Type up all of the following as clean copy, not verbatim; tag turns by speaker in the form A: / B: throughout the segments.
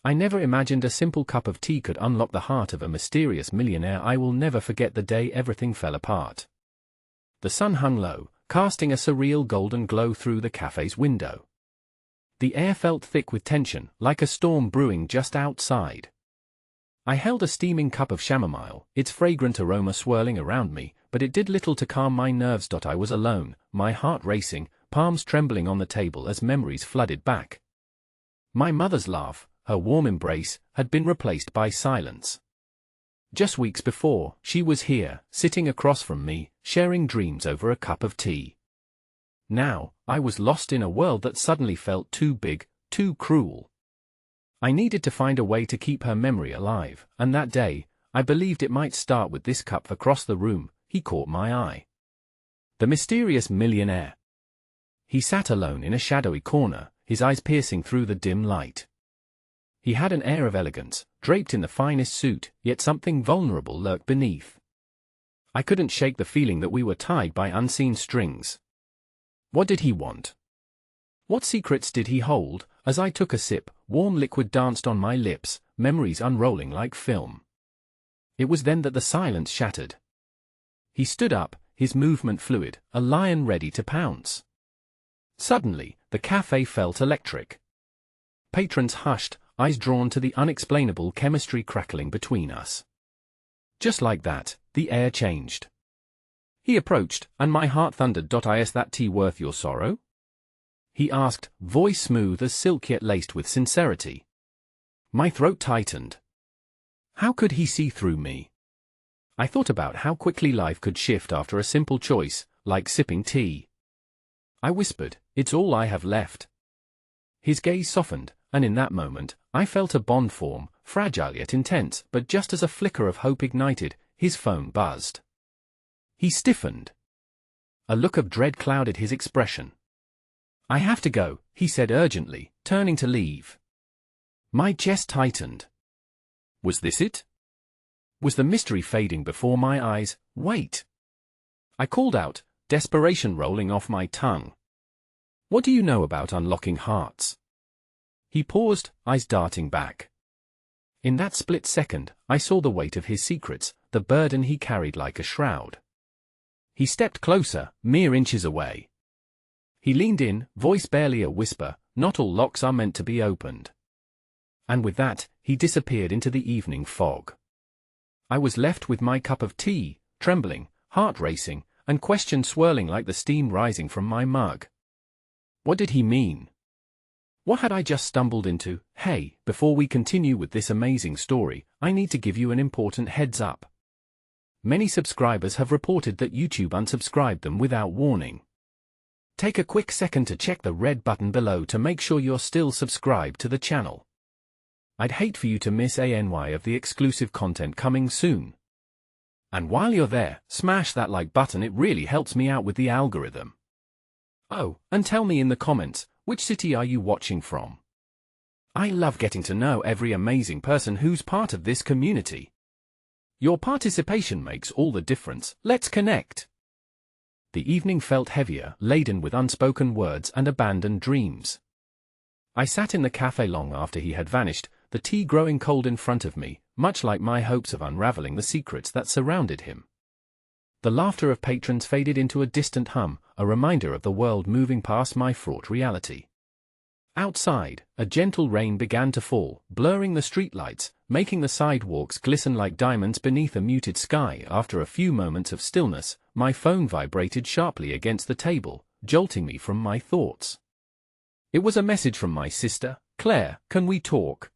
A: I never imagined a simple cup of tea could unlock the heart of a mysterious millionaire. I will never forget the day everything fell apart. The sun hung low, casting a surreal golden glow through the cafe's window. The air felt thick with tension, like a storm brewing just outside. I held a steaming cup of chamomile, its fragrant aroma swirling around me, but it did little to calm my nerves. I was alone, my heart racing, palms trembling on the table as memories flooded back. My mother's laugh, her warm embrace, had been replaced by silence. Just weeks before, she was here, sitting across from me, sharing dreams over a cup of tea. Now, I was lost in a world that suddenly felt too big, too cruel. I needed to find a way to keep her memory alive, and that day, I believed it might start with this cup. Across the room, he caught my eye. The mysterious millionaire. He sat alone in a shadowy corner, his eyes piercing through the dim light. He had an air of elegance, draped in the finest suit, yet something vulnerable lurked beneath. I couldn't shake the feeling that we were tied by unseen strings. What did he want? What secrets did he hold? As I took a sip, warm liquid danced on my lips, memories unrolling like film. It was then that the silence shattered. He stood up, his movement fluid, a lion ready to pounce. Suddenly, the cafe felt electric. Patrons hushed, eyes drawn to the unexplainable chemistry crackling between us. Just like that, the air changed. He approached, and my heart thundered. Is that tea worth your sorrow? He asked, voice smooth as silk yet laced with sincerity. My throat tightened. How could he see through me? I thought about how quickly life could shift after a simple choice, like sipping tea. I whispered, it's all I have left. His gaze softened, and in that moment, I felt a bond form, fragile yet intense. But just as a flicker of hope ignited, his phone buzzed. He stiffened. A look of dread clouded his expression. I have to go, he said urgently, turning to leave. My chest tightened. Was this it? Was the mystery fading before my eyes? Wait! I called out, desperation rolling off my tongue. What do you know about unlocking hearts? He paused, eyes darting back. In that split second, I saw the weight of his secrets, the burden he carried like a shroud. He stepped closer, mere inches away. He leaned in, voice barely a whisper, not all locks are meant to be opened. And with that, he disappeared into the evening fog. I was left with my cup of tea, trembling, heart racing, and questions swirling like the steam rising from my mug. What did he mean? What had I just stumbled into? Hey, before we continue with this amazing story, I need to give you an important heads up. Many subscribers have reported that YouTube unsubscribed them without warning. Take a quick second to check the red button below to make sure you're still subscribed to the channel. I'd hate for you to miss any of the exclusive content coming soon. And while you're there, smash that like button, it really helps me out with the algorithm. Oh, and tell me in the comments, which city are you watching from? I love getting to know every amazing person who's part of this community. Your participation makes all the difference. Let's connect. The evening felt heavier, laden with unspoken words and abandoned dreams. I sat in the cafe long after he had vanished, the tea growing cold in front of me, much like my hopes of unraveling the secrets that surrounded him. The laughter of patrons faded into a distant hum, a reminder of the world moving past my fraught reality. Outside, a gentle rain began to fall, blurring the streetlights, making the sidewalks glisten like diamonds beneath a muted sky. After a few moments of stillness, my phone vibrated sharply against the table, jolting me from my thoughts. It was a message from my sister. Claire, can we talk?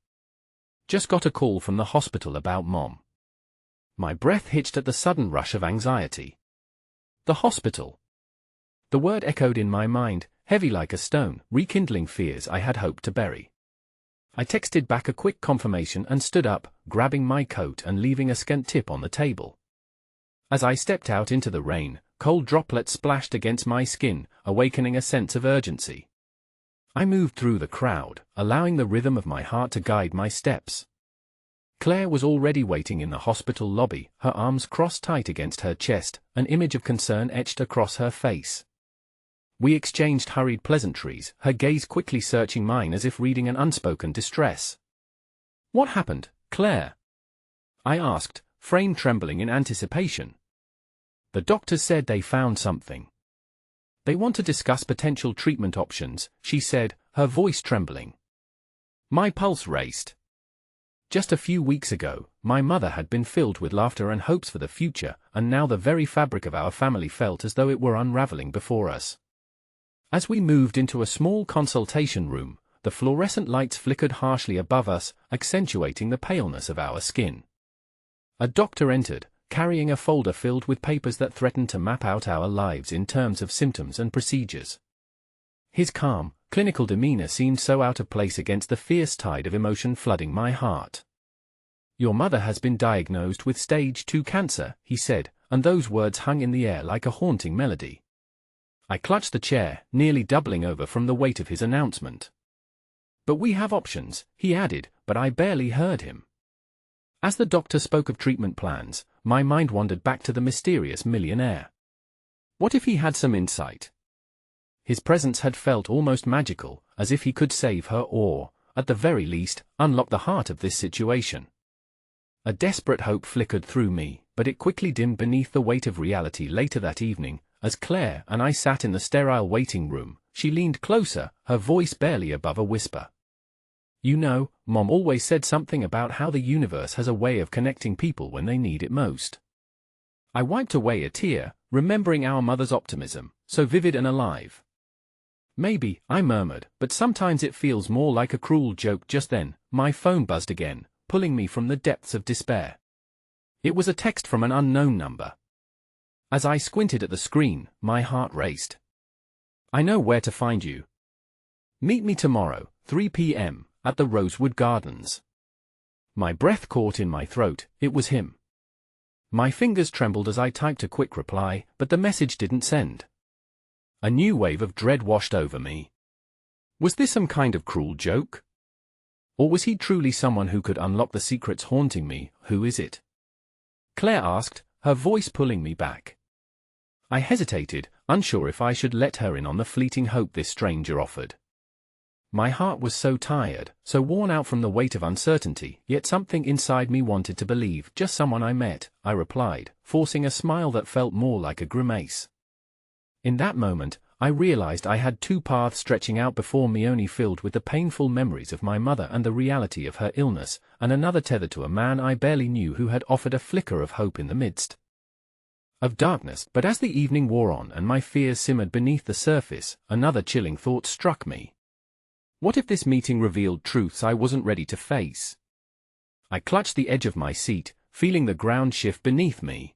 A: Just got a call from the hospital about Mom. My breath hitched at the sudden rush of anxiety. The hospital. The word echoed in my mind, heavy like a stone, rekindling fears I had hoped to bury. I texted back a quick confirmation and stood up, grabbing my coat and leaving a scant tip on the table. As I stepped out into the rain, cold droplets splashed against my skin, awakening a sense of urgency. I moved through the crowd, allowing the rhythm of my heart to guide my steps. Claire was already waiting in the hospital lobby, her arms crossed tight against her chest, an image of concern etched across her face. We exchanged hurried pleasantries, her gaze quickly searching mine as if reading an unspoken distress. What happened, Claire? I asked, frame trembling in anticipation. The doctors said they found something. They want to discuss potential treatment options, she said, her voice trembling. My pulse raced. Just a few weeks ago, my mother had been filled with laughter and hopes for the future, and now the very fabric of our family felt as though it were unraveling before us. As we moved into a small consultation room, the fluorescent lights flickered harshly above us, accentuating the paleness of our skin. A doctor entered, carrying a folder filled with papers that threatened to map out our lives in terms of symptoms and procedures. His calm, clinical demeanor seemed so out of place against the fierce tide of emotion flooding my heart. Your mother has been diagnosed with stage 2 cancer, he said, and those words hung in the air like a haunting melody. I clutched the chair, nearly doubling over from the weight of his announcement. But we have options, he added, but I barely heard him. As the doctor spoke of treatment plans, my mind wandered back to the mysterious millionaire. What if he had some insight? His presence had felt almost magical, as if he could save her or, at the very least, unlock the heart of this situation. A desperate hope flickered through me, but it quickly dimmed beneath the weight of reality. Later that evening, as Claire and I sat in the sterile waiting room, she leaned closer, her voice barely above a whisper. You know, Mom always said something about how the universe has a way of connecting people when they need it most. I wiped away a tear, remembering our mother's optimism, so vivid and alive. Maybe, I murmured, but sometimes it feels more like a cruel joke. Just then, my phone buzzed again, pulling me from the depths of despair. It was a text from an unknown number. As I squinted at the screen, my heart raced. I know where to find you. Meet me tomorrow, 3 p.m., at the Rosewood Gardens. My breath caught in my throat. It was him. My fingers trembled as I typed a quick reply, but the message didn't send. A new wave of dread washed over me. Was this some kind of cruel joke? Or was he truly someone who could unlock the secrets haunting me? Who is it? Claire asked, her voice pulling me back. I hesitated, unsure if I should let her in on the fleeting hope this stranger offered. My heart was so tired, so worn out from the weight of uncertainty, yet something inside me wanted to believe. Just someone I met, I replied, forcing a smile that felt more like a grimace. In that moment, I realized I had two paths stretching out before me, only filled with the painful memories of my mother and the reality of her illness, and another tethered to a man I barely knew who had offered a flicker of hope in the midst of darkness. But as the evening wore on and my fears simmered beneath the surface, another chilling thought struck me. What if this meeting revealed truths I wasn't ready to face? I clutched the edge of my seat, feeling the ground shift beneath me.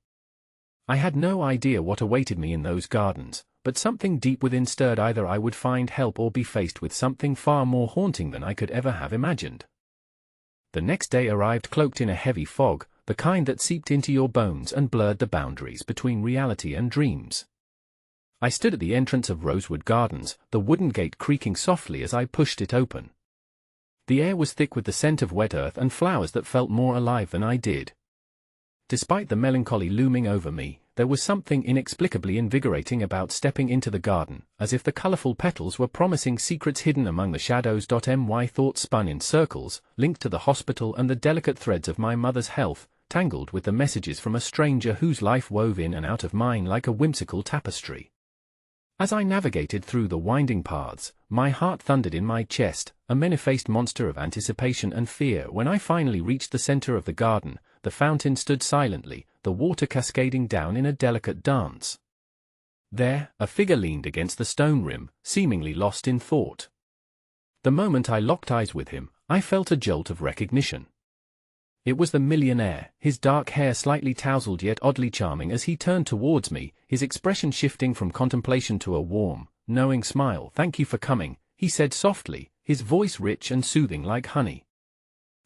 A: I had no idea what awaited me in those gardens, but something deep within stirred. Either I would find help or be faced with something far more haunting than I could ever have imagined. The next day arrived cloaked in a heavy fog, the kind that seeped into your bones and blurred the boundaries between reality and dreams. I stood at the entrance of Rosewood Gardens, the wooden gate creaking softly as I pushed it open. The air was thick with the scent of wet earth and flowers that felt more alive than I did. Despite the melancholy looming over me, there was something inexplicably invigorating about stepping into the garden, as if the colorful petals were promising secrets hidden among the shadows. My thoughts spun in circles, linked to the hospital and the delicate threads of my mother's health, tangled with the messages from a stranger whose life wove in and out of mine like a whimsical tapestry. As I navigated through the winding paths, my heart thundered in my chest, a many-faced monster of anticipation and fear. When I finally reached the center of the garden, the fountain stood silently, the water cascading down in a delicate dance. There, a figure leaned against the stone rim, seemingly lost in thought. The moment I locked eyes with him, I felt a jolt of recognition. It was the millionaire, his dark hair slightly tousled yet oddly charming as he turned towards me, his expression shifting from contemplation to a warm, knowing smile. Thank you for coming, he said softly, his voice rich and soothing like honey.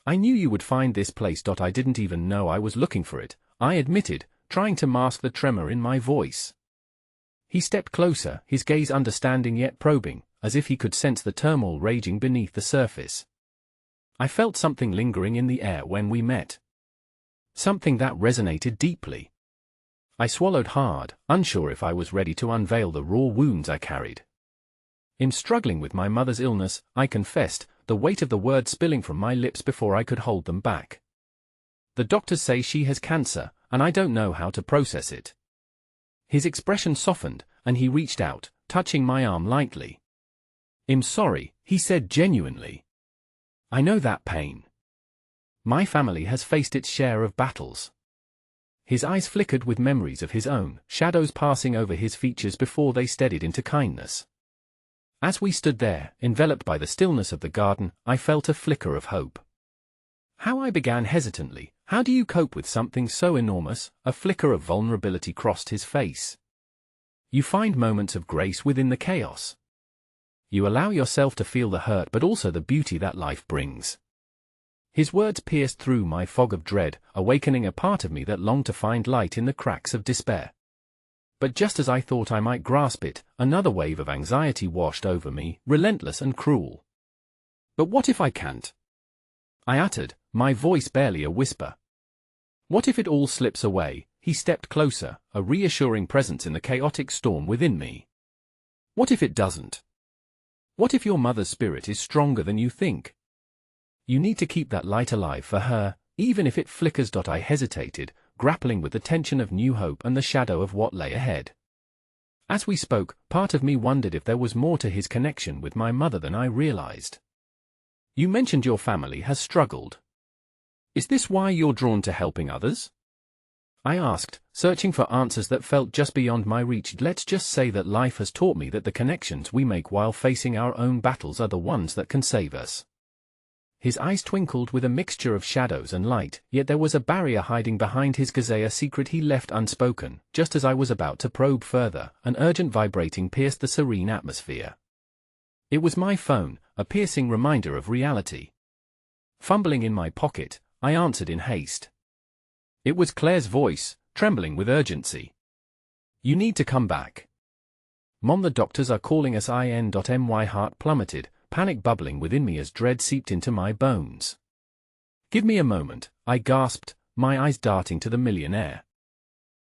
A: I knew you would find this place. I didn't even know I was looking for it, I admitted, trying to mask the tremor in my voice. He stepped closer, his gaze understanding yet probing, as if he could sense the turmoil raging beneath the surface. I felt something lingering in the air when we met. Something that resonated deeply. I swallowed hard, unsure if I was ready to unveil the raw wounds I carried. In struggling with my mother's illness, I confessed, the weight of the words spilling from my lips before I could hold them back. The doctors say she has cancer, and I don't know how to process it. His expression softened, and he reached out, touching my arm lightly. I'm sorry, he said genuinely. I know that pain. My family has faced its share of battles. His eyes flickered with memories of his own, shadows passing over his features before they steadied into kindness. As we stood there, enveloped by the stillness of the garden, I felt a flicker of hope. I began hesitantly. How do you cope with something so enormous? A flicker of vulnerability crossed his face. You find moments of grace within the chaos. You allow yourself to feel the hurt but also the beauty that life brings. His words pierced through my fog of dread, awakening a part of me that longed to find light in the cracks of despair. But just as I thought I might grasp it, another wave of anxiety washed over me, relentless and cruel. But what if I can't? I uttered, my voice barely a whisper. What if it all slips away? He stepped closer, a reassuring presence in the chaotic storm within me. What if it doesn't? What if your mother's spirit is stronger than you think? You need to keep that light alive for her, even if it flickers. I hesitated, grappling with the tension of new hope and the shadow of what lay ahead. As we spoke, part of me wondered if there was more to his connection with my mother than I realized. You mentioned your family has struggled. Is this why you're drawn to helping others? I asked, searching for answers that felt just beyond my reach. Let's just say that life has taught me that the connections we make while facing our own battles are the ones that can save us. His eyes twinkled with a mixture of shadows and light, yet there was a barrier hiding behind his gaze, a secret he left unspoken. Just as I was about to probe further, an urgent vibrating pierced the serene atmosphere. It was my phone, a piercing reminder of reality. Fumbling in my pocket, I answered in haste. It was Claire's voice, trembling with urgency. You need to come back. Mom, the doctors are calling us. My heart plummeted, panic bubbling within me as dread seeped into my bones. Give me a moment, I gasped, my eyes darting to the millionaire.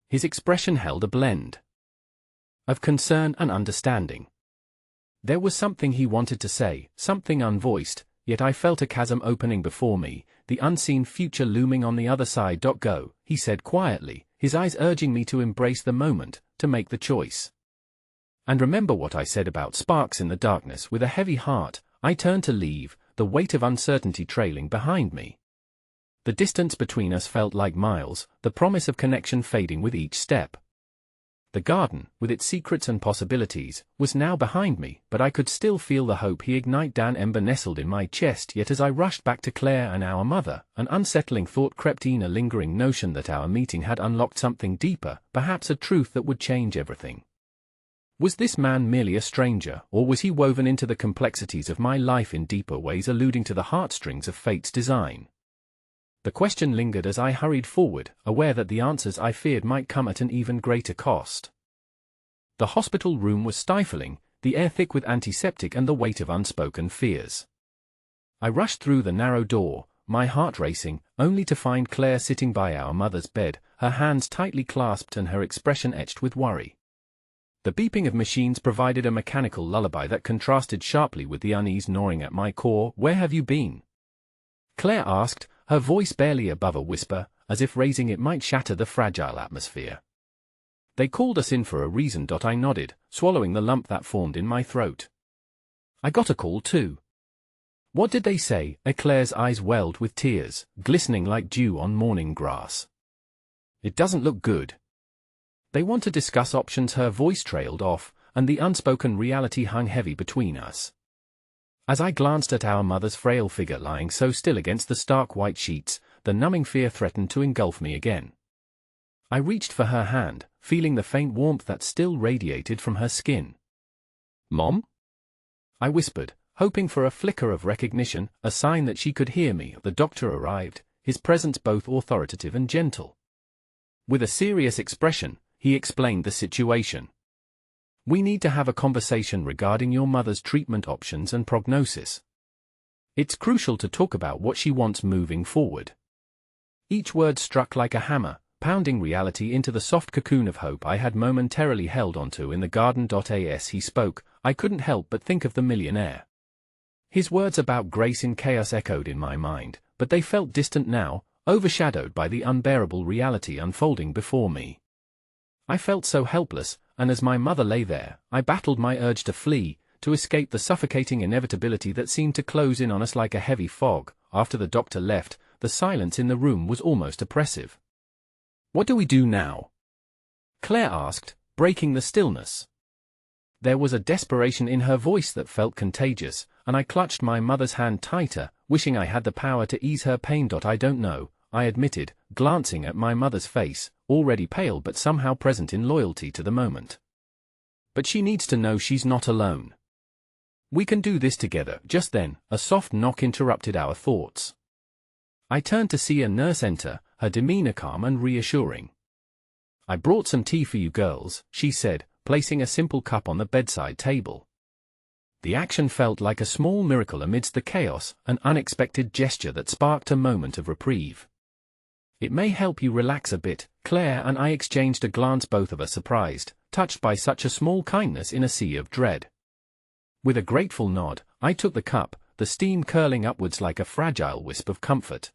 A: His expression held a blend of concern and understanding. There was something he wanted to say, something unvoiced, yet I felt a chasm opening before me, the unseen future looming on the other side. Go, he said quietly, his eyes urging me to embrace the moment, to make the choice. And remember what I said about sparks in the darkness. With a heavy heart, I turned to leave, the weight of uncertainty trailing behind me. The distance between us felt like miles, the promise of connection fading with each step. The garden, with its secrets and possibilities, was now behind me, but I could still feel the hope he ignited. An ember nestled in my chest, yet as I rushed back to Claire and our mother, an unsettling thought crept in, a lingering notion that our meeting had unlocked something deeper, perhaps a truth that would change everything. Was this man merely a stranger, or was he woven into the complexities of my life in deeper ways, alluding to the heartstrings of fate's design? The question lingered as I hurried forward, aware that the answers I feared might come at an even greater cost. The hospital room was stifling, the air thick with antiseptic and the weight of unspoken fears. I rushed through the narrow door, my heart racing, only to find Claire sitting by our mother's bed, her hands tightly clasped and her expression etched with worry. The beeping of machines provided a mechanical lullaby that contrasted sharply with the unease gnawing at my core. Where have you been? Claire asked, her voice barely above a whisper, as if raising it might shatter the fragile atmosphere. They called us in for a reason. I nodded, swallowing the lump that formed in my throat. I got a call too. What did they say? Claire's eyes welled with tears, glistening like dew on morning grass. It doesn't look good. They want to discuss options. Her voice trailed off, and the unspoken reality hung heavy between us. As I glanced at our mother's frail figure lying so still against the stark white sheets, the numbing fear threatened to engulf me again. I reached for her hand, feeling the faint warmth that still radiated from her skin. Mom? I whispered, hoping for a flicker of recognition, a sign that she could hear me. The doctor arrived, his presence both authoritative and gentle. With a serious expression, he explained the situation. We need to have a conversation regarding your mother's treatment options and prognosis. It's crucial to talk about what she wants moving forward. Each word struck like a hammer, pounding reality into the soft cocoon of hope I had momentarily held onto in the garden. As he spoke, I couldn't help but think of the millionaire. His words about grace in chaos echoed in my mind, but they felt distant now, overshadowed by the unbearable reality unfolding before me. I felt so helpless, and as my mother lay there, I battled my urge to flee, to escape the suffocating inevitability that seemed to close in on us like a heavy fog. After the doctor left, the silence in the room was almost oppressive. "What do we do now?" Claire asked, breaking the stillness. There was a desperation in her voice that felt contagious, and I clutched my mother's hand tighter, wishing I had the power to ease her pain. "I don't know," I admitted, glancing at my mother's face, already pale but somehow present in loyalty to the moment. "But she needs to know she's not alone. We can do this together." Just then, a soft knock interrupted our thoughts. I turned to see a nurse enter, her demeanor calm and reassuring. "I brought some tea for you girls," she said, placing a simple cup on the bedside table. The action felt like a small miracle amidst the chaos, an unexpected gesture that sparked a moment of reprieve. "It may help you relax a bit." Claire and I exchanged a glance, both of us surprised, touched by such a small kindness in a sea of dread. With a grateful nod, I took the cup, the steam curling upwards like a fragile wisp of comfort.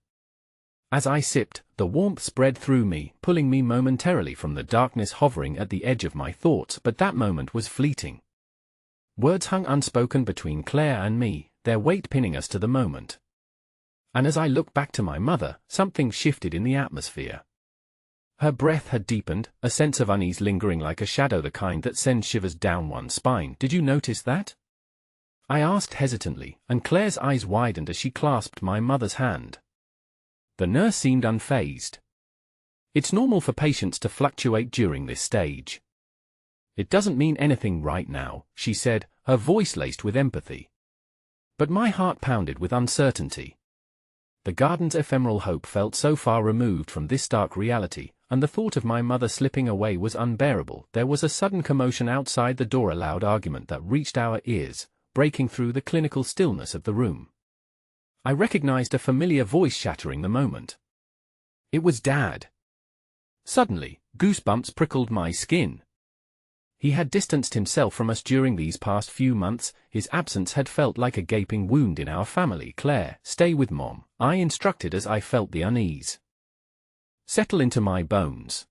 A: As I sipped, the warmth spread through me, pulling me momentarily from the darkness hovering at the edge of my thoughts. But that moment was fleeting. Words hung unspoken between Claire and me, their weight pinning us to the moment. And as I looked back to my mother, something shifted in the atmosphere. Her breath had deepened, a sense of unease lingering like a shadow, the kind that sends shivers down one's spine. "Did you notice that?" I asked hesitantly, and Claire's eyes widened as she clasped my mother's hand. The nurse seemed unfazed. "It's normal for patients to fluctuate during this stage. It doesn't mean anything right now," she said, her voice laced with empathy. But my heart pounded with uncertainty. The garden's ephemeral hope felt so far removed from this stark reality, and the thought of my mother slipping away was unbearable. There was a sudden commotion outside the door, a loud argument that reached our ears, breaking through the clinical stillness of the room. I recognized a familiar voice shattering the moment. It was Dad. Suddenly, goosebumps prickled my skin. He had distanced himself from us during these past few months. His absence had felt like a gaping wound in our family. "Claire, stay with Mom," I instructed as I felt the unease settle into my bones.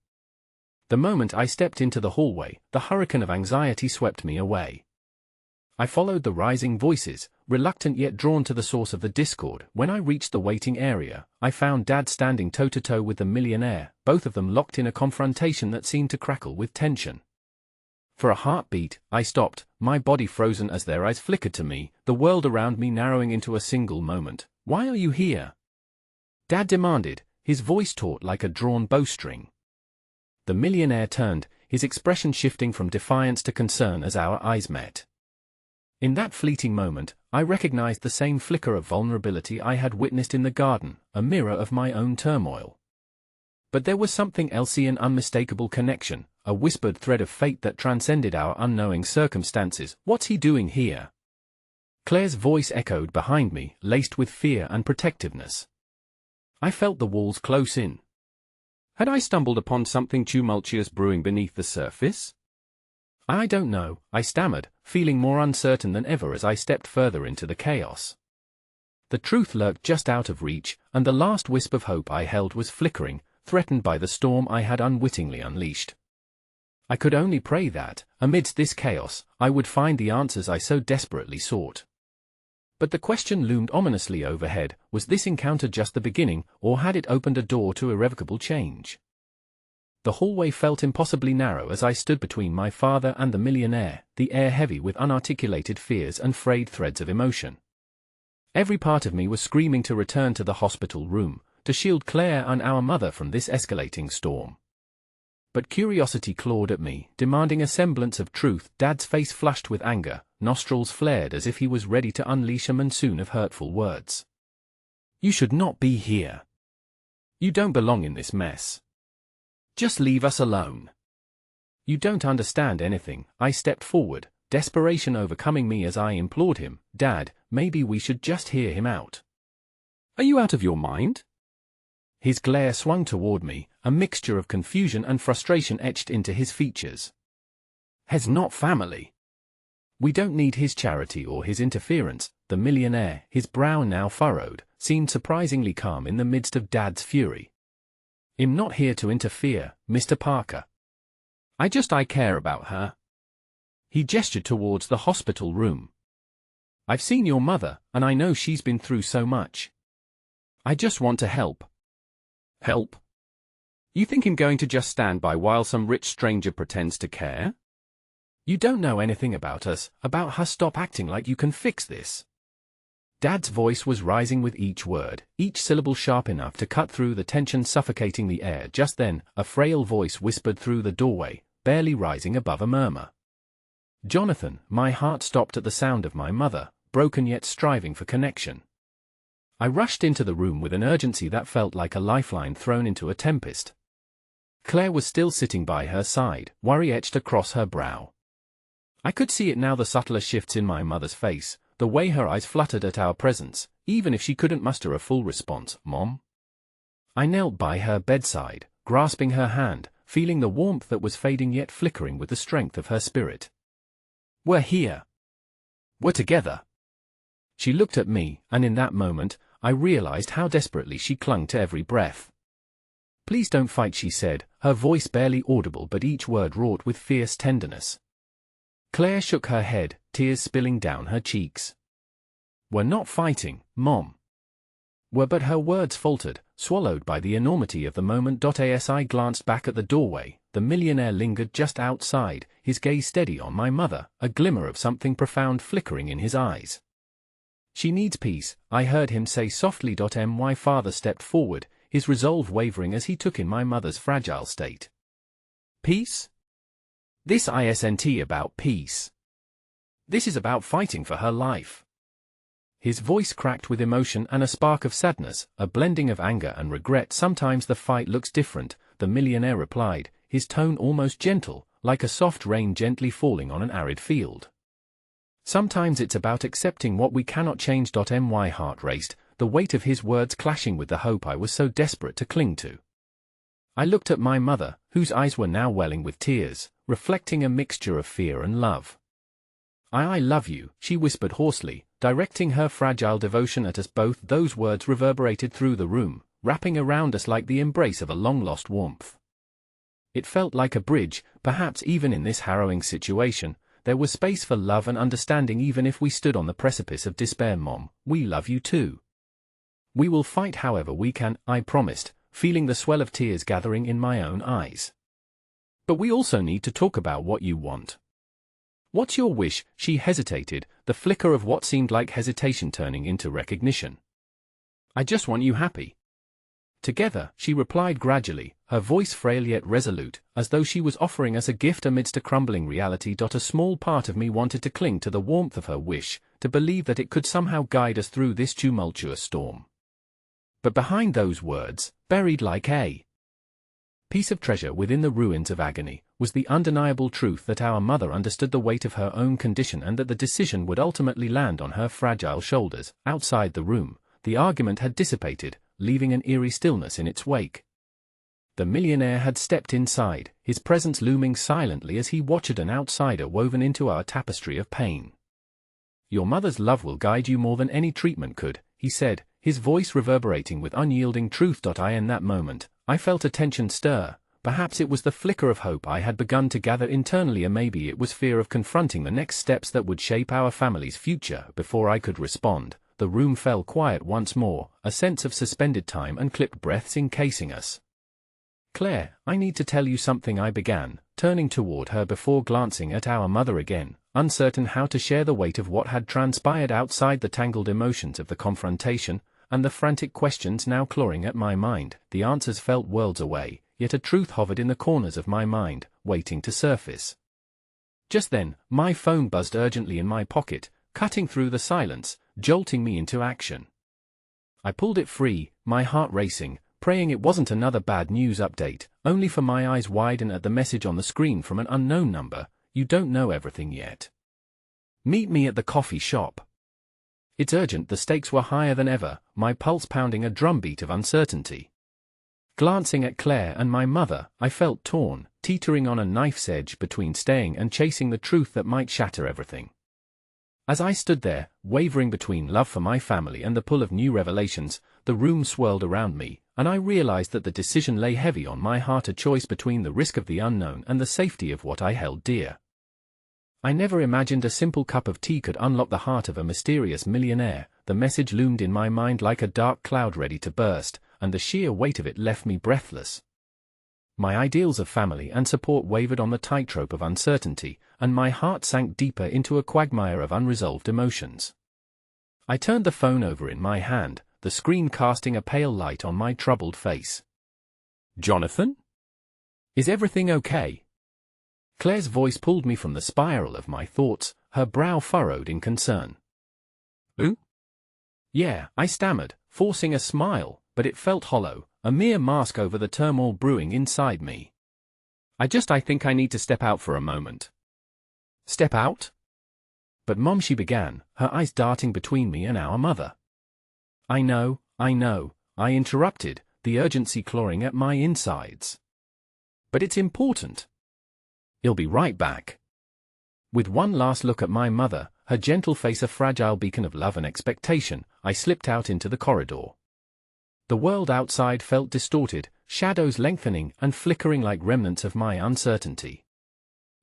A: The moment I stepped into the hallway, the hurricane of anxiety swept me away. I followed the rising voices, reluctant yet drawn to the source of the discord. When I reached the waiting area, I found Dad standing toe-to-toe with the millionaire, both of them locked in a confrontation that seemed to crackle with tension. For a heartbeat, I stopped, my body frozen as their eyes flickered to me, the world around me narrowing into a single moment. "Why are you here?" Dad demanded, his voice taut like a drawn bowstring. The millionaire turned, his expression shifting from defiance to concern as our eyes met. In that fleeting moment, I recognized the same flicker of vulnerability I had witnessed in the garden, a mirror of my own turmoil. But there was something else, an unmistakable connection, a whispered thread of fate that transcended our unknowing circumstances. "What's he doing here?" Claire's voice echoed behind me, laced with fear and protectiveness. I felt the walls close in. Had I stumbled upon something tumultuous brewing beneath the surface? "I don't know," I stammered, feeling more uncertain than ever as I stepped further into the chaos. The truth lurked just out of reach, and the last wisp of hope I held was flickering, threatened by the storm I had unwittingly unleashed. I could only pray that, amidst this chaos, I would find the answers I so desperately sought. But the question loomed ominously overhead: was this encounter just the beginning, or had it opened a door to irrevocable change? The hallway felt impossibly narrow as I stood between my father and the millionaire, the air heavy with unarticulated fears and frayed threads of emotion. Every part of me was screaming to return to the hospital room, to shield Claire and our mother from this escalating storm. But curiosity clawed at me, demanding a semblance of truth. Dad's face flushed with anger, nostrils flared as if he was ready to unleash a monsoon of hurtful words. "You should not be here. You don't belong in this mess. Just leave us alone." "You don't understand anything." I stepped forward, desperation overcoming me as I implored him. "Dad, maybe we should just hear him out." "Are you out of your mind?" His glare swung toward me, a mixture of confusion and frustration etched into his features. "Has not family. We don't need his charity or his interference. The millionaire, his brow now furrowed, seemed surprisingly calm in the midst of Dad's fury. I'm not here to interfere, Mr. Parker. I care about her. He gestured towards the hospital room. I've seen your mother, and I know she's been through so much. I just want to help. Help? You think I'm going to just stand by while some rich stranger pretends to care? You don't know anything about us, about her. Stop acting like you can fix this. Dad's voice was rising with each word, each syllable sharp enough to cut through the tension suffocating the air. Just then, a frail voice whispered through the doorway, barely rising above a murmur. Jonathan. My heart stopped at the sound of my mother, broken yet striving for connection. I rushed into the room with an urgency that felt like a lifeline thrown into a tempest. Claire was still sitting by her side, worry etched across her brow. I could see it now, the subtler shifts in my mother's face, the way her eyes fluttered at our presence, even if she couldn't muster a full response. Mom? I knelt by her bedside, grasping her hand, feeling the warmth that was fading yet flickering with the strength of her spirit. We're here. We're together. She looked at me, and in that moment, I realized how desperately she clung to every breath. Please don't fight, she said, her voice barely audible but each word wrought with fierce tenderness. Claire shook her head, tears spilling down her cheeks. We're not fighting, Mom. But her words faltered, swallowed by the enormity of the moment. As I glanced back at the doorway, the millionaire lingered just outside, his gaze steady on my mother, a glimmer of something profound flickering in his eyes. She needs peace, I heard him say softly. My father stepped forward, his resolve wavering as he took in my mother's fragile state. Peace? This isn't about peace. This is about fighting for her life. His voice cracked with emotion and a spark of sadness, a blending of anger and regret. Sometimes the fight looks different, the millionaire replied, his tone almost gentle, like a soft rain gently falling on an arid field. Sometimes it's about accepting what we cannot change. My heart raced, the weight of his words clashing with the hope I was so desperate to cling to. I looked at my mother, whose eyes were now welling with tears, reflecting a mixture of fear and love. I love you, she whispered hoarsely, directing her fragile devotion at us both. Those words reverberated through the room, wrapping around us like the embrace of a long-lost warmth. It felt like a bridge, perhaps even in this harrowing situation, there was space for love and understanding even if we stood on the precipice of despair. Mom, we love you too. We will fight however we can, I promised, feeling the swell of tears gathering in my own eyes. But we also need to talk about what you want. What's your wish? She hesitated, the flicker of what seemed like hesitation turning into recognition. I just want you happy. Together, she replied gradually, her voice frail yet resolute, as though she was offering us a gift amidst a crumbling reality. A small part of me wanted to cling to the warmth of her wish, to believe that it could somehow guide us through this tumultuous storm. But behind those words, buried like a piece of treasure within the ruins of agony, was the undeniable truth that our mother understood the weight of her own condition and that the decision would ultimately land on her fragile shoulders. Outside the room, the argument had dissipated, leaving an eerie stillness in its wake. The millionaire had stepped inside, his presence looming silently as he watched an outsider woven into our tapestry of pain. Your mother's love will guide you more than any treatment could, he said, his voice reverberating with unyielding truth. In that moment, I felt a tension stir. Perhaps it was the flicker of hope I had begun to gather internally, or maybe it was fear of confronting the next steps that would shape our family's future. Before I could respond, the room fell quiet once more, a sense of suspended time and clipped breaths encasing us. Claire, I need to tell you something, I began, turning toward her before glancing at our mother again, uncertain how to share the weight of what had transpired outside the tangled emotions of the confrontation, and the frantic questions now clawing at my mind. The answers felt worlds away, yet a truth hovered in the corners of my mind, waiting to surface. Just then, my phone buzzed urgently in my pocket, cutting through the silence, jolting me into action. I pulled it free, my heart racing, praying it wasn't another bad news update, only for my eyes widen at the message on the screen from an unknown number. You don't know everything yet. Meet me at the coffee shop. It's urgent. The stakes were higher than ever, my pulse pounding a drumbeat of uncertainty. Glancing at Claire and my mother, I felt torn, teetering on a knife's edge between staying and chasing the truth that might shatter everything. As I stood there, wavering between love for my family and the pull of new revelations, the room swirled around me, and I realized that the decision lay heavy on my heart, a choice between the risk of the unknown and the safety of what I held dear. I never imagined a simple cup of tea could unlock the heart of a mysterious millionaire. The message loomed in my mind like a dark cloud ready to burst, and the sheer weight of it left me breathless. My ideals of family and support wavered on the tightrope of uncertainty, and my heart sank deeper into a quagmire of unresolved emotions. I turned the phone over in my hand, the screen casting a pale light on my troubled face. "Jonathan? Is everything okay?" Claire's voice pulled me from the spiral of my thoughts, her brow furrowed in concern. "Who?" "Yeah," I stammered, forcing a smile, but it felt hollow, a mere mask over the turmoil brewing inside me. I think I need to step out for a moment." "Step out?" "But Mom," she began, her eyes darting between me and our mother. I know, I interrupted, the urgency clawing at my insides. "But it's important." "I'll be right back." With one last look at my mother, her gentle face a fragile beacon of love and expectation, I slipped out into the corridor. The world outside felt distorted, shadows lengthening and flickering like remnants of my uncertainty.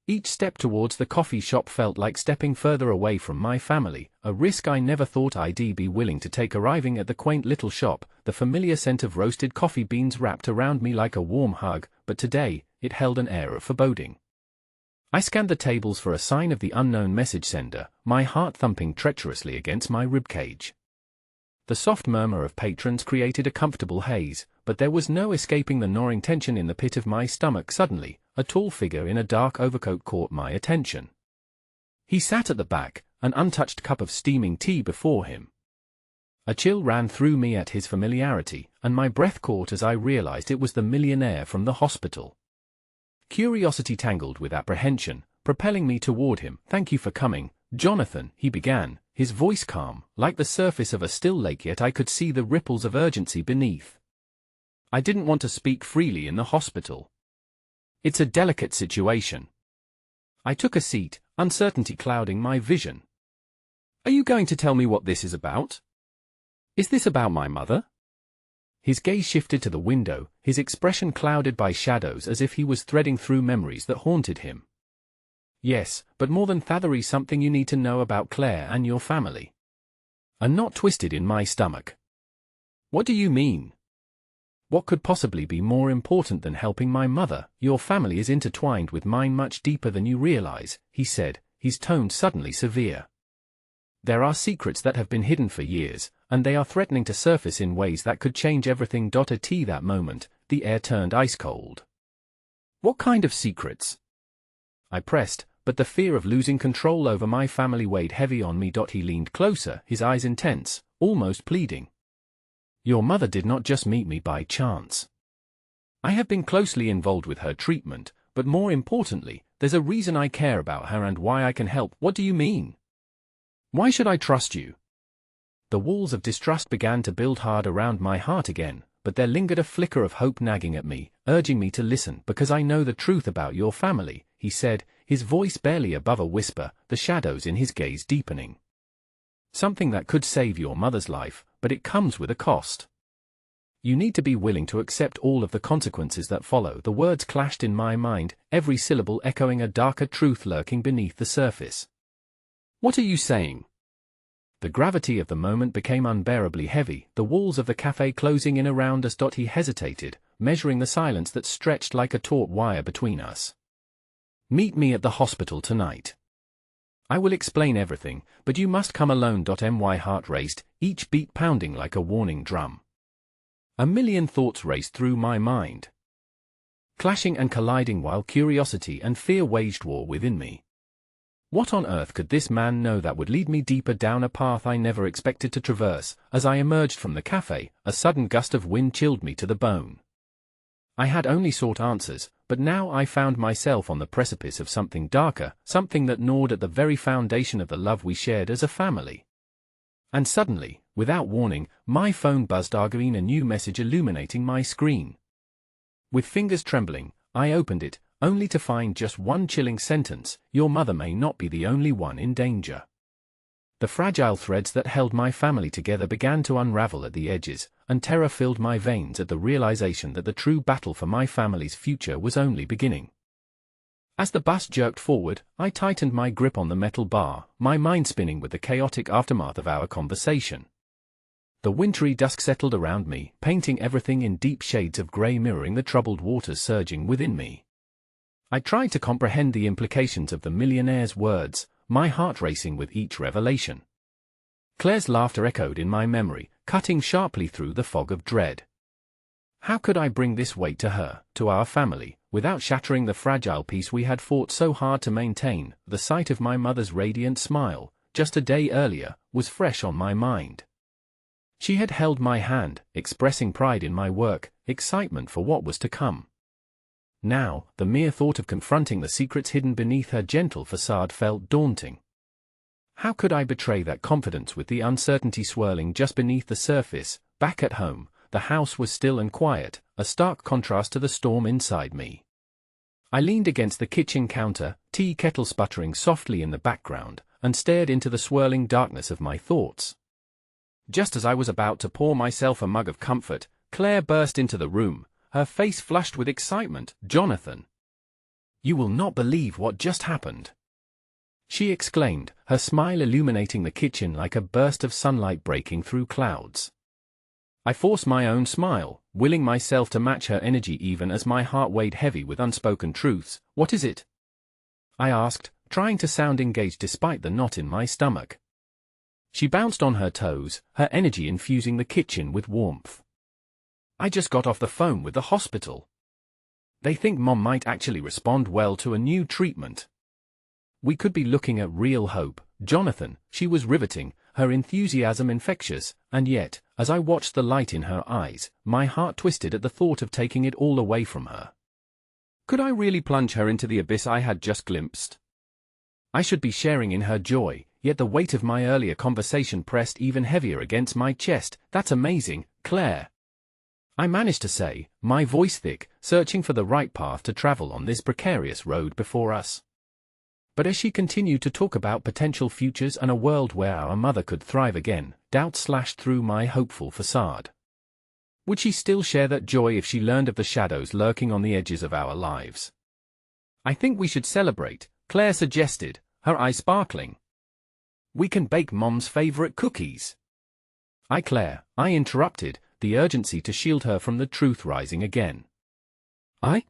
A: Each step towards the coffee shop felt like stepping further away from my family, a risk I never thought I'd be willing to take. Arriving at the quaint little shop, the familiar scent of roasted coffee beans wrapped around me like a warm hug, but today, it held an air of foreboding. I scanned the tables for a sign of the unknown message sender, my heart thumping treacherously against my ribcage. The soft murmur of patrons created a comfortable haze, but there was no escaping the gnawing tension in the pit of my stomach. Suddenly, a tall figure in a dark overcoat caught my attention. He sat at the back, an untouched cup of steaming tea before him. A chill ran through me at his familiarity, and my breath caught as I realized it was the millionaire from the hospital. Curiosity tangled with apprehension, propelling me toward him. "Thank you for coming, Jonathan," he began, his voice calm, like the surface of a still lake, yet I could see the ripples of urgency beneath. "I didn't want to speak freely in the hospital. It's a delicate situation." I took a seat, uncertainty clouding my vision. "Are you going to tell me what this is about? Is this about my mother?" His gaze shifted to the window, his expression clouded by shadows as if he was threading through memories that haunted him. "Yes, but more than that, there is something you need to know about Claire and your family." A knot twisted in my stomach. "What do you mean?" "What could possibly be more important than helping my mother? Your family is intertwined with mine much deeper than you realize," he said, his tone suddenly severe. "There are secrets that have been hidden for years, and they are threatening to surface in ways that could change everything." At that moment, the air turned ice cold. "What kind of secrets?" I pressed, but the fear of losing control over my family weighed heavy on me. He leaned closer, his eyes intense, almost pleading. "Your mother did not just meet me by chance. I have been closely involved with her treatment, but more importantly, there's a reason I care about her and why I can help." "What do you mean? Why should I trust you?" The walls of distrust began to build hard around my heart again, but there lingered a flicker of hope nagging at me, urging me to listen. "Because I know the truth about your family," he said, his voice barely above a whisper, the shadows in his gaze deepening. "Something that could save your mother's life, but it comes with a cost. You need to be willing to accept all of the consequences that follow." The words clashed in my mind, every syllable echoing a darker truth lurking beneath the surface. "What are you saying?" The gravity of the moment became unbearably heavy, the walls of the café closing in around us. He hesitated, measuring the silence that stretched like a taut wire between us. "Meet me at the hospital tonight. I will explain everything, but you must come alone." My heart raced, each beat pounding like a warning drum. A million thoughts raced through my mind, clashing and colliding while curiosity and fear waged war within me. What on earth could this man know that would lead me deeper down a path I never expected to traverse? As I emerged from the cafe, a sudden gust of wind chilled me to the bone. I had only sought answers, but now I found myself on the precipice of something darker, something that gnawed at the very foundation of the love we shared as a family. And suddenly, without warning, my phone buzzed, arguing a new message illuminating my screen. With fingers trembling, I opened it, only to find just one chilling sentence: "Your mother may not be the only one in danger." The fragile threads that held my family together began to unravel at the edges, and terror filled my veins at the realization that the true battle for my family's future was only beginning. As the bus jerked forward, I tightened my grip on the metal bar, my mind spinning with the chaotic aftermath of our conversation. The wintry dusk settled around me, painting everything in deep shades of grey, mirroring the troubled waters surging within me. I tried to comprehend the implications of the millionaire's words, my heart racing with each revelation. Claire's laughter echoed in my memory, cutting sharply through the fog of dread. How could I bring this weight to her, to our family, without shattering the fragile peace we had fought so hard to maintain? The sight of my mother's radiant smile, just a day earlier, was fresh on my mind. She had held my hand, expressing pride in my work, excitement for what was to come. Now, the mere thought of confronting the secrets hidden beneath her gentle facade felt daunting. How could I betray that confidence with the uncertainty swirling just beneath the surface? Back at home, the house was still and quiet, a stark contrast to the storm inside me. I leaned against the kitchen counter, tea kettle sputtering softly in the background, and stared into the swirling darkness of my thoughts. Just as I was about to pour myself a mug of comfort, Claire burst into the room, her face flushed with excitement. "Jonathan! You will not believe what just happened," she exclaimed, her smile illuminating the kitchen like a burst of sunlight breaking through clouds. I forced my own smile, willing myself to match her energy even as my heart weighed heavy with unspoken truths. "What is it?" I asked, trying to sound engaged despite the knot in my stomach. She bounced on her toes, her energy infusing the kitchen with warmth. "I just got off the phone with the hospital. They think Mom might actually respond well to a new treatment. We could be looking at real hope." "Jonathan," she was riveting, her enthusiasm infectious, and yet, as I watched the light in her eyes, my heart twisted at the thought of taking it all away from her. Could I really plunge her into the abyss I had just glimpsed? I should be sharing in her joy, yet the weight of my earlier conversation pressed even heavier against my chest. "That's amazing, Claire," I managed to say, my voice thick, searching for the right path to travel on this precarious road before us. But as she continued to talk about potential futures and a world where our mother could thrive again, doubt slashed through my hopeful facade. Would she still share that joy if she learned of the shadows lurking on the edges of our lives? "I think we should celebrate," Claire suggested, her eyes sparkling. "We can bake Mom's favorite cookies." Claire, I interrupted, the urgency to shield her from the truth rising again. I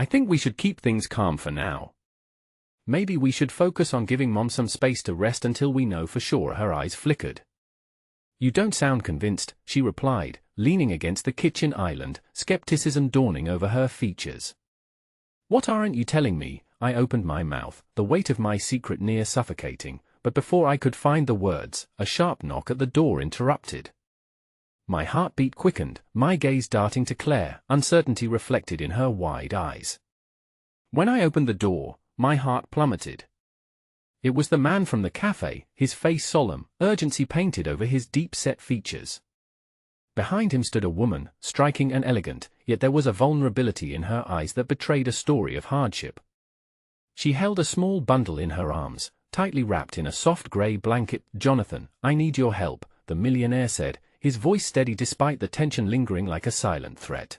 A: think we should keep things calm for now. Maybe we should focus on giving Mom some space to rest until we know for sure." Her eyes flickered. "You don't sound convinced," she replied, leaning against the kitchen island, skepticism dawning over her features. "What aren't you telling me?" I opened my mouth, the weight of my secret near suffocating, but before I could find the words, a sharp knock at the door interrupted. My heartbeat quickened, my gaze darting to Claire, uncertainty reflected in her wide eyes. When I opened the door, my heart plummeted. It was the man from the café, his face solemn, urgency painted over his deep-set features. Behind him stood a woman, striking and elegant, yet there was a vulnerability in her eyes that betrayed a story of hardship. She held a small bundle in her arms, tightly wrapped in a soft grey blanket. "Jonathan, I need your help," the millionaire said, his voice steady despite the tension lingering like a silent threat.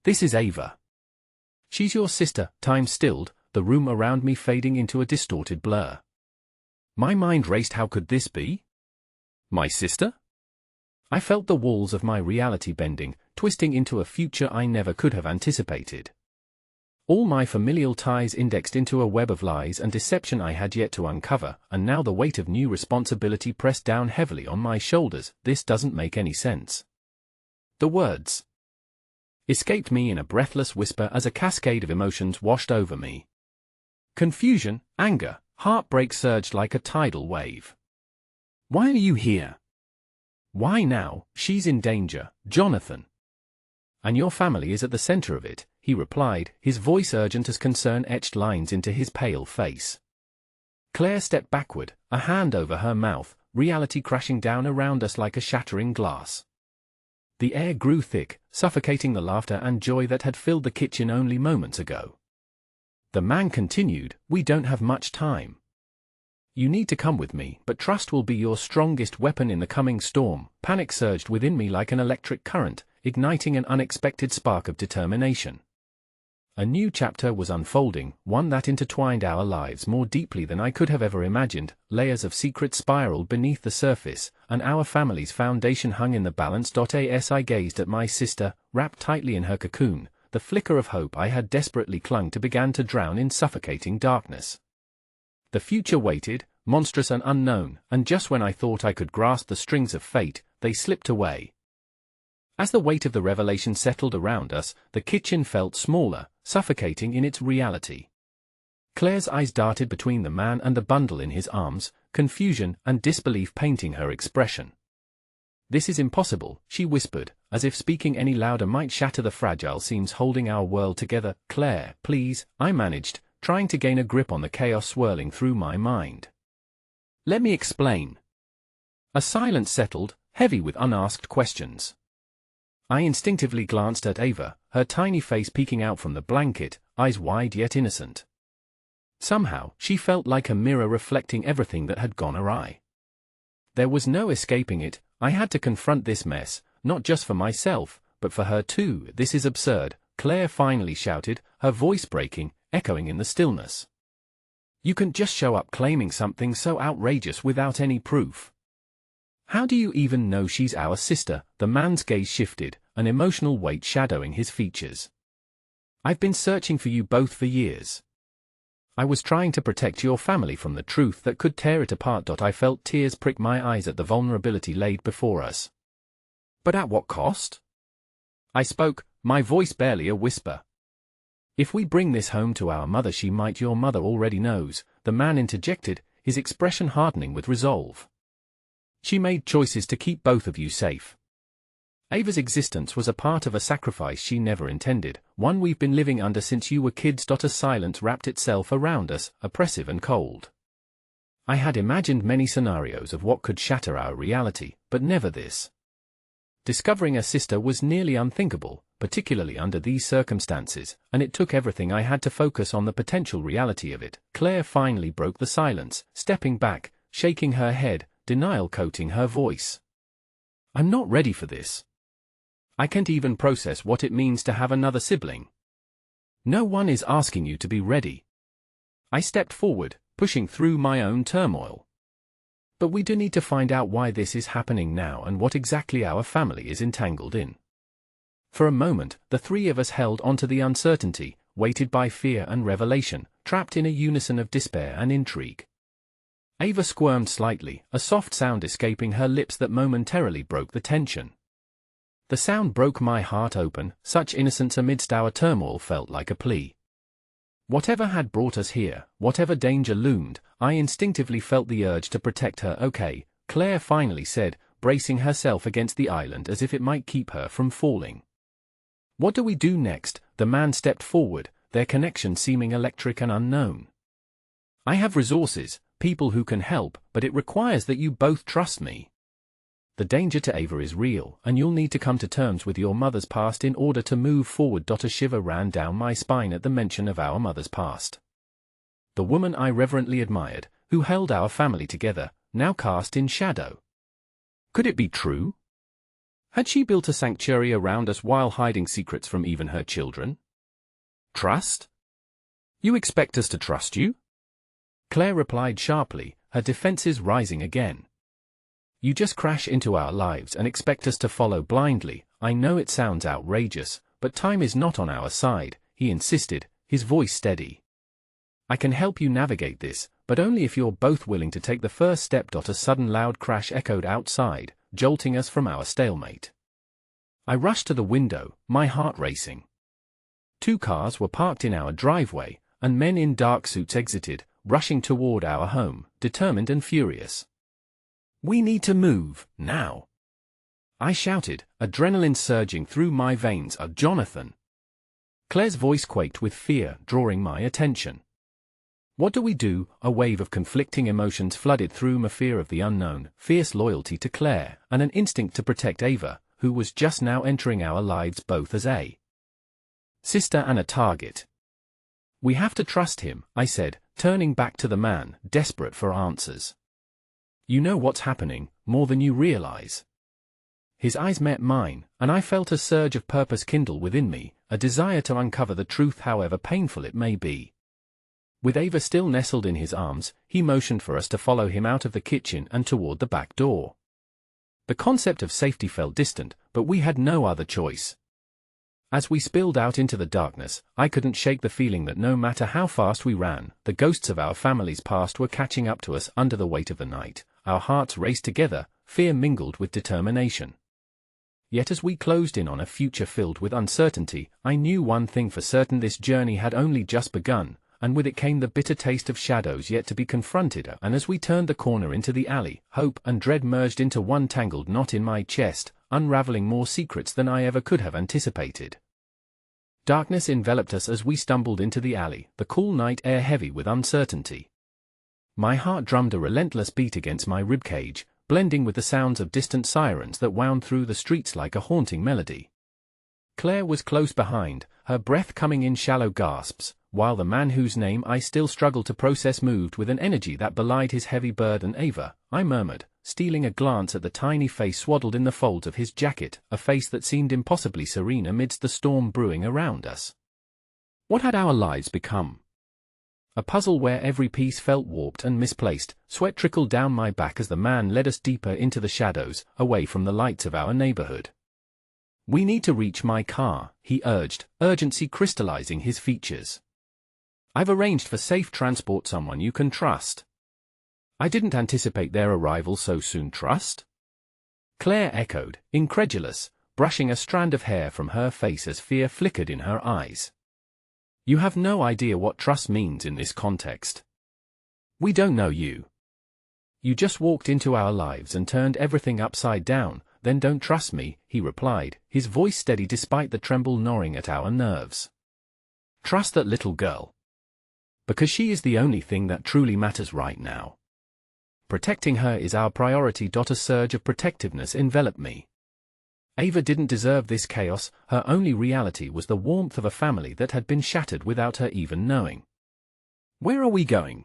A: "This is Ava. She's your sister." Time stilled, the room around me fading into a distorted blur. My mind raced. How could this be? My sister? I felt the walls of my reality bending, twisting into a future I never could have anticipated. All my familial ties indexed into a web of lies and deception I had yet to uncover, and now the weight of new responsibility pressed down heavily on my shoulders. "This doesn't make any sense." The words escaped me in a breathless whisper as a cascade of emotions washed over me. Confusion, anger, heartbreak surged like a tidal wave. "Why are you here? Why now?" "She's in danger, Jonathan. And your family is at the center of it," he replied, his voice urgent as concern etched lines into his pale face. Claire stepped backward, a hand over her mouth, reality crashing down around us like a shattering glass. The air grew thick, suffocating the laughter and joy that had filled the kitchen only moments ago. The man continued, "We don't have much time. You need to come with me, but trust will be your strongest weapon in the coming storm. Panic surged within me like an electric current, igniting an unexpected spark of determination. A new chapter was unfolding, one that intertwined our lives more deeply than I could have ever imagined. Layers of secret spiraled beneath the surface, and our family's foundation hung in the balance. As I gazed at my sister, wrapped tightly in her cocoon, the flicker of hope I had desperately clung to began to drown in suffocating darkness. The future waited, monstrous and unknown, and just when I thought I could grasp the strings of fate, they slipped away. As the weight of the revelation settled around us, the kitchen felt smaller, suffocating in its reality. Claire's eyes darted between the man and the bundle in his arms, confusion and disbelief painting her expression. "This is impossible," she whispered, as if speaking any louder might shatter the fragile seams holding our world together. "Claire, please," I managed, trying to gain a grip on the chaos swirling through my mind. "Let me explain." A silence settled, heavy with unasked questions. I instinctively glanced at Ava, her tiny face peeking out from the blanket, eyes wide yet innocent. Somehow, she felt like a mirror reflecting everything that had gone awry. There was no escaping it. I had to confront this mess, not just for myself, but for her too. "This is absurd," Claire finally shouted, her voice breaking, echoing in the stillness. "You can't just show up claiming something so outrageous without any proof. How do you even know she's our sister?" The man's gaze shifted, an emotional weight shadowing his features. "I've been searching for you both for years. I was trying to protect your family from the truth that could tear it apart." I felt tears prick my eyes at the vulnerability laid before us. "But at what cost?" I spoke, my voice barely a whisper. "If we bring this home to our mother, she might—" "Your mother already knows," the man interjected, his expression hardening with resolve. "She made choices to keep both of you safe. Ava's existence was a part of a sacrifice she never intended, one we've been living under since you were kids." A silence wrapped itself around us, oppressive and cold. I had imagined many scenarios of what could shatter our reality, but never this. Discovering a sister was nearly unthinkable, particularly under these circumstances, and it took everything I had to focus on the potential reality of it. Claire finally broke the silence, stepping back, shaking her head, denial coating her voice. "I'm not ready for this. I can't even process what it means to have another sibling." "No one is asking you to be ready." I stepped forward, pushing through my own turmoil. "But we do need to find out why this is happening now and what exactly our family is entangled in." For a moment, the three of us held onto the uncertainty, weighted by fear and revelation, trapped in a unison of despair and intrigue. Ava squirmed slightly, a soft sound escaping her lips that momentarily broke the tension. The sound broke my heart open. Such innocence amidst our turmoil felt like a plea. Whatever had brought us here, whatever danger loomed, I instinctively felt the urge to protect her. "Okay," Claire finally said, bracing herself against the island as if it might keep her from falling. "What do we do next?" The man stepped forward, their connection seeming electric and unknown. "I have resources, people who can help, but it requires that you both trust me. The danger to Ava is real, and you'll need to come to terms with your mother's past in order to move forward." A shiver ran down my spine at the mention of our mother's past. The woman I reverently admired, who held our family together, now cast in shadow. Could it be true? Had she built a sanctuary around us while hiding secrets from even her children? Trust? You expect us to trust you? Claire replied sharply, her defenses rising again. You just crash into our lives and expect us to follow blindly. I know it sounds outrageous, but time is not on our side, he insisted, his voice steady. I can help you navigate this, but only if you're both willing to take the first step. A sudden loud crash echoed outside, jolting us from our stalemate. I rushed to the window, my heart racing. 2 cars were parked in our driveway, and men in dark suits exited, rushing toward our home, determined and furious. We need to move, now. I shouted, adrenaline surging through my veins. Jonathan. Claire's voice quaked with fear, drawing my attention. What do we do? A wave of conflicting emotions flooded through me, fear of the unknown, fierce loyalty to Claire, and an instinct to protect Ava, who was just now entering our lives both as a sister and a target. We have to trust him, I said, turning back to the man, desperate for answers. "You know what's happening, more than you realize." His eyes met mine, and I felt a surge of purpose kindle within me, a desire to uncover the truth however painful it may be. With Ava still nestled in his arms, he motioned for us to follow him out of the kitchen and toward the back door. The concept of safety felt distant, but we had no other choice. As we spilled out into the darkness, I couldn't shake the feeling that no matter how fast we ran, the ghosts of our family's past were catching up to us under the weight of the night. Our hearts raced together, fear mingled with determination. Yet as we closed in on a future filled with uncertainty, I knew one thing for certain: this journey had only just begun, and with it came the bitter taste of shadows yet to be confronted. And as we turned the corner into the alley, hope and dread merged into one tangled knot in my chest, unraveling more secrets than I ever could have anticipated. Darkness enveloped us as we stumbled into the alley, the cool night air heavy with uncertainty. My heart drummed a relentless beat against my ribcage, blending with the sounds of distant sirens that wound through the streets like a haunting melody. Claire was close behind, her breath coming in shallow gasps, while the man whose name I still struggled to process moved with an energy that belied his heavy burden. "Ava," I murmured, stealing a glance at the tiny face swaddled in the folds of his jacket, a face that seemed impossibly serene amidst the storm brewing around us. What had our lives become? A puzzle where every piece felt warped and misplaced. Sweat trickled down my back as the man led us deeper into the shadows, away from the lights of our neighborhood. "We need to reach my car," he urged, urgency crystallizing his features. "I've arranged for safe transport, someone you can trust." I didn't anticipate their arrival so soon. "Trust?" Claire echoed, incredulous, brushing a strand of hair from her face as fear flickered in her eyes. "You have no idea what trust means in this context. We don't know you. You just walked into our lives and turned everything upside down, then don't trust me," he replied, his voice steady despite the tremble gnawing at our nerves. "Trust that little girl. Because she is the only thing that truly matters right now. Protecting her is our priority." A surge of protectiveness enveloped me. Ava didn't deserve this chaos. Her only reality was the warmth of a family that had been shattered without her even knowing. "Where are we going?"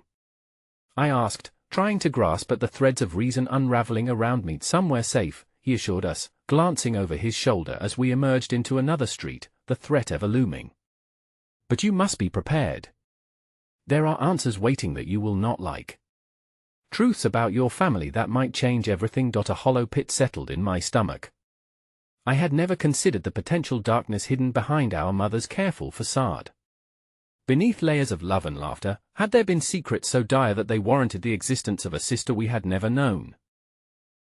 A: I asked, trying to grasp at the threads of reason unraveling around me. "Somewhere safe," he assured us, glancing over his shoulder as we emerged into another street, the threat ever looming. "But you must be prepared. There are answers waiting that you will not like. Truths about your family that might change everything." A hollow pit settled in my stomach. I had never considered the potential darkness hidden behind our mother's careful facade. Beneath layers of love and laughter, had there been secrets so dire that they warranted the existence of a sister we had never known?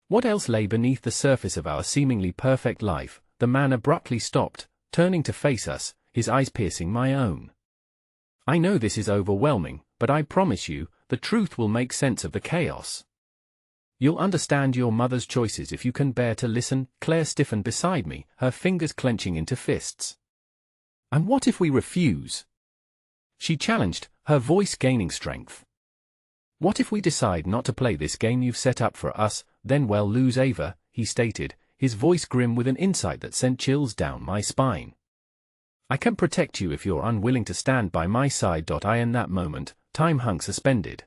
A: What else lay beneath the surface of our seemingly perfect life? The man abruptly stopped, turning to face us, his eyes piercing my own. "I know this is overwhelming, but I promise you, the truth will make sense of the chaos. You'll understand your mother's choices if you can bear to listen." Claire stiffened beside me, her fingers clenching into fists. "And what if we refuse?" she challenged, her voice gaining strength. "What if we decide not to play this game you've set up for us? Then we'll lose Ava," he stated, his voice grim with an insight that sent chills down my spine. "I can protect you if you're unwilling to stand by my side." In that moment, time hung suspended.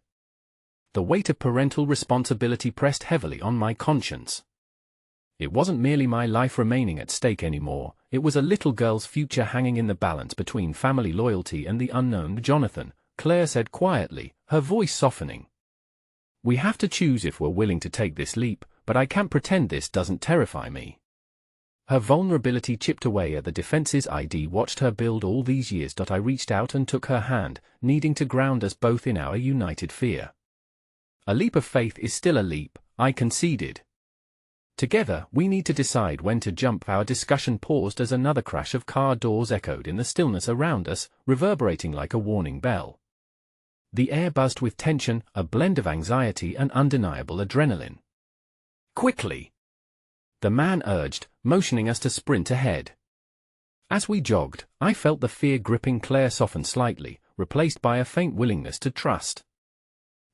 A: The weight of parental responsibility pressed heavily on my conscience. It wasn't merely my life remaining at stake anymore, it was a little girl's future hanging in the balance between family loyalty and the unknown. "Jonathan," Claire said quietly, her voice softening. "We have to choose if we're willing to take this leap, but I can't pretend this doesn't terrify me." Her vulnerability chipped away at the defenses I'd watched her build all these years. I reached out and took her hand, needing to ground us both in our united fear. "A leap of faith is still a leap," I conceded. "Together, we need to decide when to jump." Our discussion paused as another crash of car doors echoed in the stillness around us, reverberating like a warning bell. The air buzzed with tension, a blend of anxiety and undeniable adrenaline. "Quickly!" the man urged, motioning us to sprint ahead. As we jogged, I felt the fear gripping Claire soften slightly, replaced by a faint willingness to trust.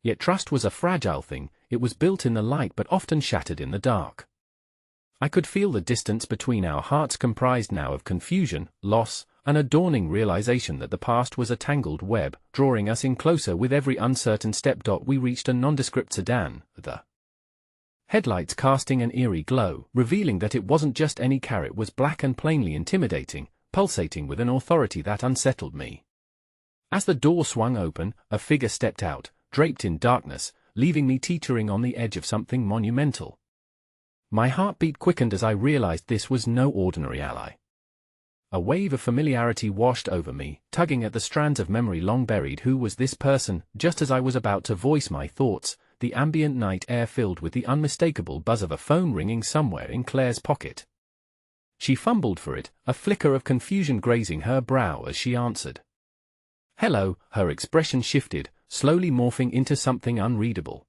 A: Yet trust was a fragile thing, it was built in the light but often shattered in the dark. I could feel the distance between our hearts, comprised now of confusion, loss, and a dawning realization that the past was a tangled web, drawing us in closer with every uncertain step. We reached a nondescript sedan, the headlights casting an eerie glow, revealing that it wasn't just any car. It was black and plainly intimidating, pulsating with an authority that unsettled me. As the door swung open, a figure stepped out, draped in darkness, leaving me teetering on the edge of something monumental. My heartbeat quickened as I realized this was no ordinary ally. A wave of familiarity washed over me, tugging at the strands of memory long buried. Who was this person? Just as I was about to voice my thoughts, the ambient night air filled with the unmistakable buzz of a phone ringing somewhere in Claire's pocket. She fumbled for it, a flicker of confusion grazing her brow as she answered. "Hello," her expression shifted, slowly morphing into something unreadable.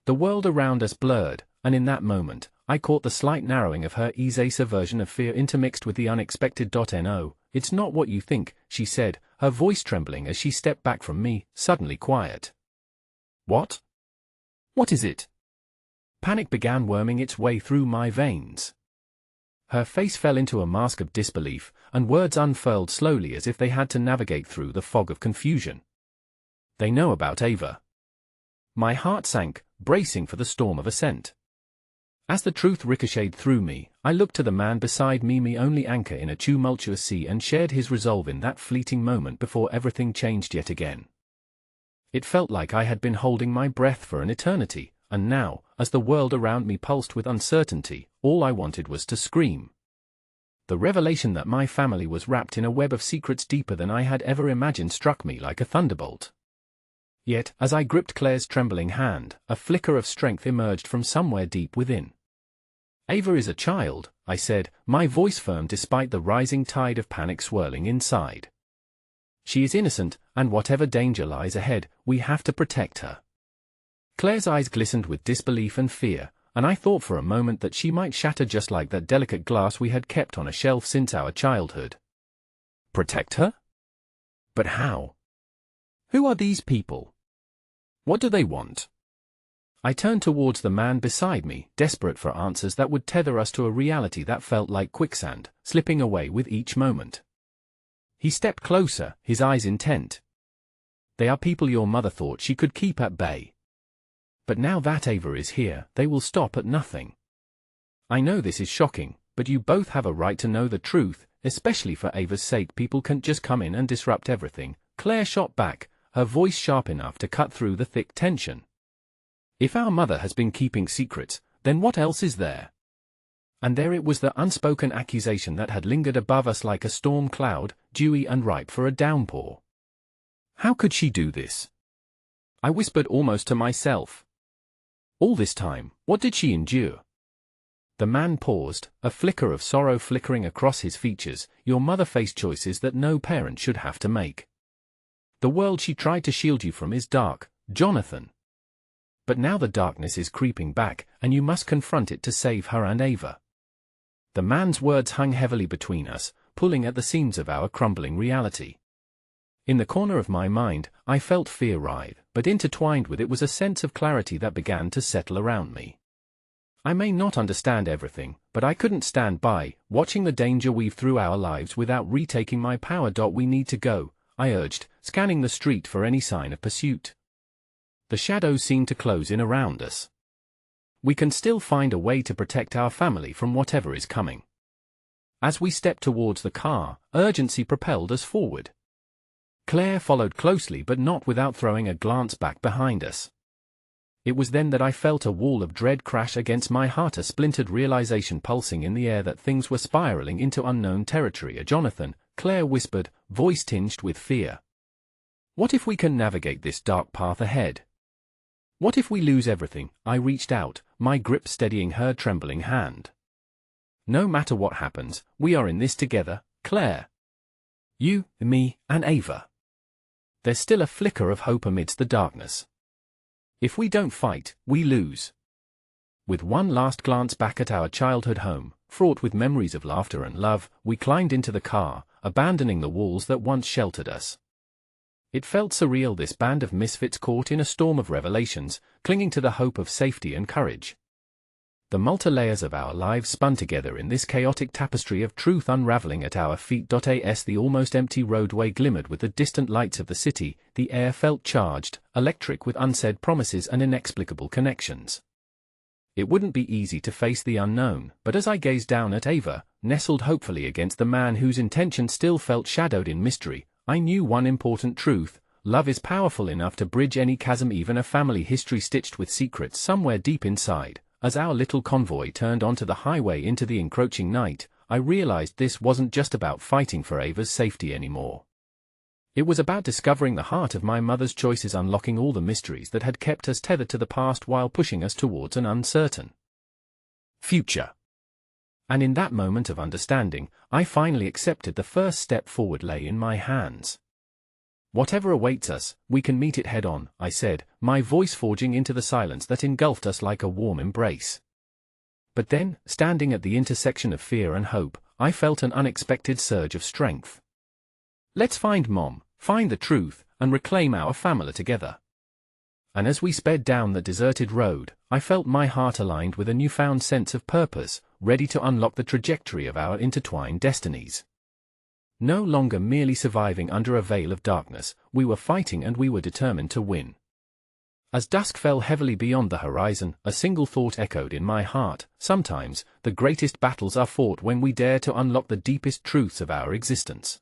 A: The world around us blurred, and in that moment, I caught the slight narrowing of her ease, a version of fear intermixed with the unexpected. No, it's not what you think, she said, her voice trembling as she stepped back from me, suddenly quiet. What? What is it? Panic began worming its way through my veins. Her face fell into a mask of disbelief, and words unfurled slowly as if they had to navigate through the fog of confusion. They know about Ava. My heart sank, bracing for the storm of assent. As the truth ricocheted through me, I looked to the man beside me, my only anchor in a tumultuous sea, and shared his resolve in that fleeting moment before everything changed yet again. It felt like I had been holding my breath for an eternity, and now, as the world around me pulsed with uncertainty, all I wanted was to scream. The revelation that my family was wrapped in a web of secrets deeper than I had ever imagined struck me like a thunderbolt. Yet, as I gripped Claire's trembling hand, a flicker of strength emerged from somewhere deep within. "Ava is a child," I said, my voice firm despite the rising tide of panic swirling inside. "She is innocent, and whatever danger lies ahead, we have to protect her." Claire's eyes glistened with disbelief and fear, and I thought for a moment that she might shatter just like that delicate glass we had kept on a shelf since our childhood. Protect her? But how? Who are these people? What do they want? I turned towards the man beside me, desperate for answers that would tether us to a reality that felt like quicksand, slipping away with each moment. He stepped closer, his eyes intent. "They are people your mother thought she could keep at bay. But now that Ava is here, they will stop at nothing. I know this is shocking, but you both have a right to know the truth, especially for Ava's sake. People can't just come in and disrupt everything." Claire shot back, her voice sharp enough to cut through the thick tension. "If our mother has been keeping secrets, then what else is there?" And there it was, the unspoken accusation that had lingered above us like a storm cloud, dewy and ripe for a downpour. How could she do this? I whispered almost to myself. All this time, what did she endure? The man paused, a flicker of sorrow flickering across his features. "Your mother faced choices that no parent should have to make. The world she tried to shield you from is dark, Jonathan. But now the darkness is creeping back, and you must confront it to save her and Ava." The man's words hung heavily between us, pulling at the seams of our crumbling reality. In the corner of my mind, I felt fear writhe, but intertwined with it was a sense of clarity that began to settle around me. I may not understand everything, but I couldn't stand by, watching the danger weave through our lives without retaking my power. "We need to go," I urged, scanning the street for any sign of pursuit. The shadows seemed to close in around us. "We can still find a way to protect our family from whatever is coming." As we stepped towards the car, urgency propelled us forward. Claire followed closely, but not without throwing a glance back behind us. It was then that I felt a wall of dread crash against my heart, a splintered realization pulsing in the air that things were spiraling into unknown territory. "Jonathan," Claire whispered, voice tinged with fear. "What if we can navigate this dark path ahead? What if we lose everything?" I reached out, my grip steadying her trembling hand. "No matter what happens, we are in this together, Claire. You, me, and Ava. There's still a flicker of hope amidst the darkness. If we don't fight, we lose." With one last glance back at our childhood home, fraught with memories of laughter and love, we climbed into the car, abandoning the walls that once sheltered us. It felt surreal, this band of misfits caught in a storm of revelations, clinging to the hope of safety and courage. The multi-layers of our lives spun together in this chaotic tapestry of truth unraveling at our feet. As the almost empty roadway glimmered with the distant lights of the city, the air felt charged, electric with unsaid promises and inexplicable connections. It wouldn't be easy to face the unknown, but as I gazed down at Ava, nestled hopefully against the man whose intention still felt shadowed in mystery, I knew one important truth: love is powerful enough to bridge any chasm, even a family history stitched with secrets somewhere deep inside. As our little convoy turned onto the highway into the encroaching night, I realized this wasn't just about fighting for Ava's safety anymore. It was about discovering the heart of my mother's choices, unlocking all the mysteries that had kept us tethered to the past while pushing us towards an uncertain future. And in that moment of understanding, I finally accepted the first step forward lay in my hands. Whatever awaits us, we can meet it head-on, I said, my voice forging into the silence that engulfed us like a warm embrace. But then, standing at the intersection of fear and hope, I felt an unexpected surge of strength. Let's find Mom, find the truth, and reclaim our family together. And as we sped down the deserted road, I felt my heart aligned with a newfound sense of purpose, ready to unlock the trajectory of our intertwined destinies. No longer merely surviving under a veil of darkness, we were fighting, and we were determined to win. As dusk fell heavily beyond the horizon, a single thought echoed in my heart: sometimes, the greatest battles are fought when we dare to unlock the deepest truths of our existence.